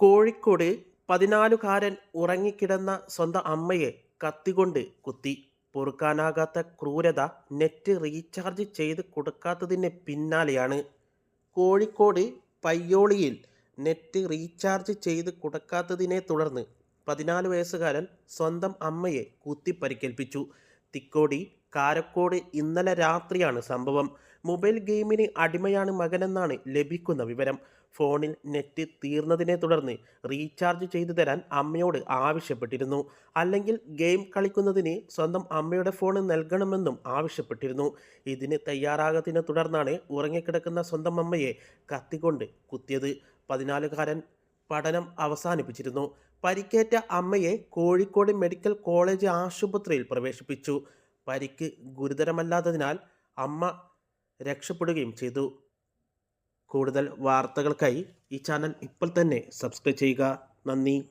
കോഴിക്കോട് 14കാരൻ ഉറങ്ങിക്കിടന്ന സ്വന്തം അമ്മയെ കത്തികൊണ്ട് കുത്തി. പൊറുക്കാനാകാത്ത ക്രൂരത നെറ്റ് റീചാർജ് ചെയ്ത് കൊടുക്കാത്തതിന് പിന്നാലെയാണ്. കോഴിക്കോട് പയ്യോളിയിൽ നെറ്റ് റീചാർജ് ചെയ്ത് കൊടുക്കാത്തതിനെ തുടർന്ന് 14 വയസ്സുകാരൻ സ്വന്തം അമ്മയെ കുത്തി പരിക്കേൽപ്പിച്ചു. തിക്കോടി കാരക്കോട് ഇന്നലെ രാത്രിയാണ് സംഭവം. മൊബൈൽ ഗെയിമിന് അടിമയാണ് മകനെന്നാണ് ലഭിക്കുന്ന വിവരം. ഫോണിൽ നെറ്റ് തീർന്നതിനെ തുടർന്ന് റീചാർജ് ചെയ്തു തരാൻ അമ്മയോട് ആവശ്യപ്പെട്ടിരുന്നു. അല്ലെങ്കിൽ ഗെയിം കളിക്കുന്നതിന് സ്വന്തം അമ്മയുടെ ഫോൺ നൽകണമെന്നും ആവശ്യപ്പെട്ടിരുന്നു. ഇതിന് തയ്യാറാകാത്തതിനെ തുടർന്നാണ് ഉറങ്ങിക്കിടക്കുന്ന സ്വന്തം അമ്മയെ കത്തികൊണ്ട് കുത്തിയത്. 14കാരൻ പഠനം അവസാനിപ്പിച്ചിരുന്നു. പരിക്കേറ്റ അമ്മയെ കോഴിക്കോട് മെഡിക്കൽ കോളേജ് ആശുപത്രിയിൽ പ്രവേശിപ്പിച്ചു. പരിക്ക് ഗുരുതരമല്ലാത്തതിനാൽ അമ്മ രക്ഷപ്പെടുകയും ചെയ്തു. കൂടുതൽ വാർത്തകൾക്കായി ഈ ചാനൽ ഇപ്പോൾ തന്നെ സബ്സ്ക്രൈബ് ചെയ്യുക. നന്ദി.